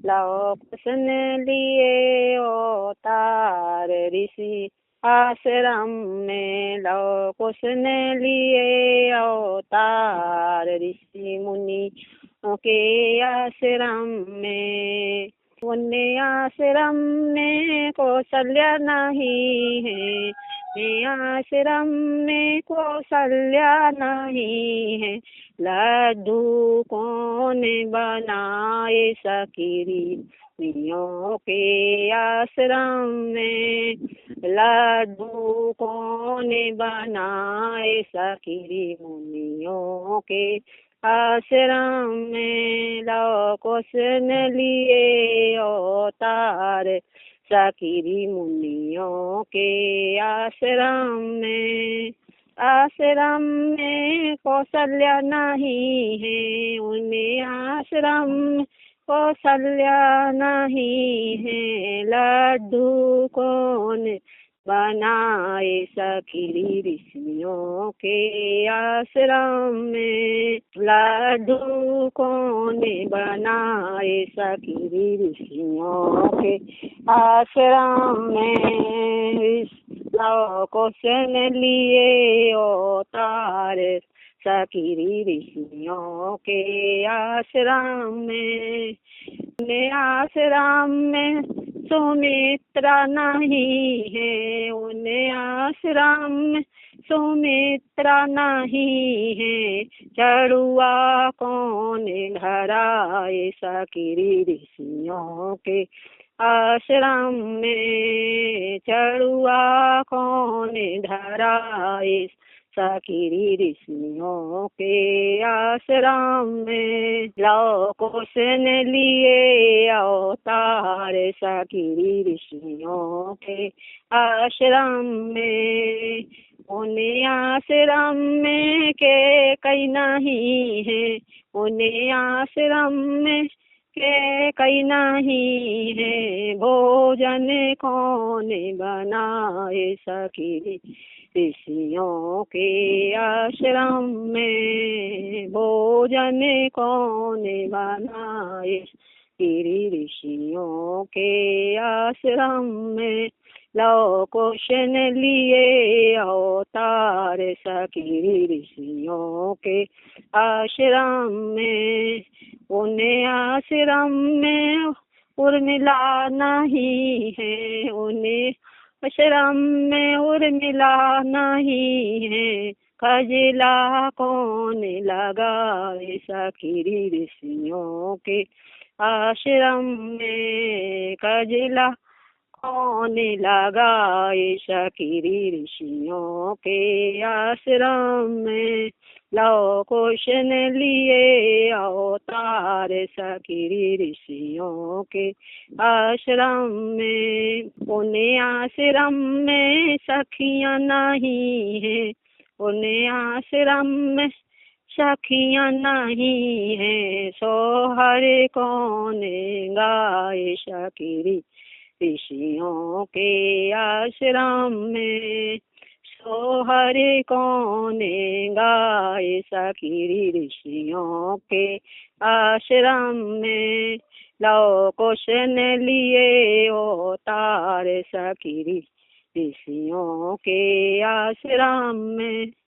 लाओ कुशन लिए अवतार ऋषि आश्रम में। लाओ कुशन लिए अवतार ऋषि मुनि के आश्रम में। उन्हें आश्रम में कौशल्या नहीं है, आश्रम में कौशल्या नहीं है। लड्डू कौन बनाए सकीरियों के आश्रम में। लड्डू कौन बनाए सकीरी मुनियों के आश्रम में। लाओ कुशन लिए अवतार सकीरी मुनियों के आश्रम में। आश्रम में कौशल्या नहीं है, उन्हें आश्रम में कौशल्या नहीं है। लड्डू कौन बनाए सकीरी ऋषियों के आश्रम में। लड्डू कौन बनाए सकीरी ऋषियों के आश्रम में। लाओ कुशन लिए अवतार सकीरी ऋषियों के आश्रम में। आश्रम में सुमित्रा नहीं है, उन्हें आश्रम में सुमित्रा नहीं है। चढ़ुआ कौन धराए सकीरी ऋषियों के आश्रम में। चढ़ुआ कौन धराए सकीरी ऋषियों के आश्रम में। लाओ कुशन लिए अवतार सकीरी ऋषियों के आश्रम में। उन्हें आश्रम में के कई नहीं है, उन्हें आश्रम में के कई नहीं है। भोजन कौन बनाए सकीरी ऋषियों के आश्रम में। भोजन कौन बनाए सकीरी ऋषियों के आश्रम में। लाओ कुशन लिए अवतार सकीरी ऋषियों के आश्रम में। उन्हें आश्रम में उर्मिला नहीं है, उन्हें आश्रम में उर्मिला नहीं है। खजला कौन लगाए सकीरी ऋषियों के आश्रम में। खजला कौन लगाए सकीरी ऋषियों के आश्रम में। लाओ कुशन लिए अवतार सकीरी ऋषियों के आश्रम में। उन्हें आश्रम में सखियां नहीं है, उन्हें आश्रम में सखियां नहीं है। सोहर कौन गाए सकीरी ऋषियों के आश्रम में। सोहर कौन गाए सकीरी ऋषियों के आश्रम में। लाओ कुशन लिए अवतार सकीरी ऋषियों के आश्रम में।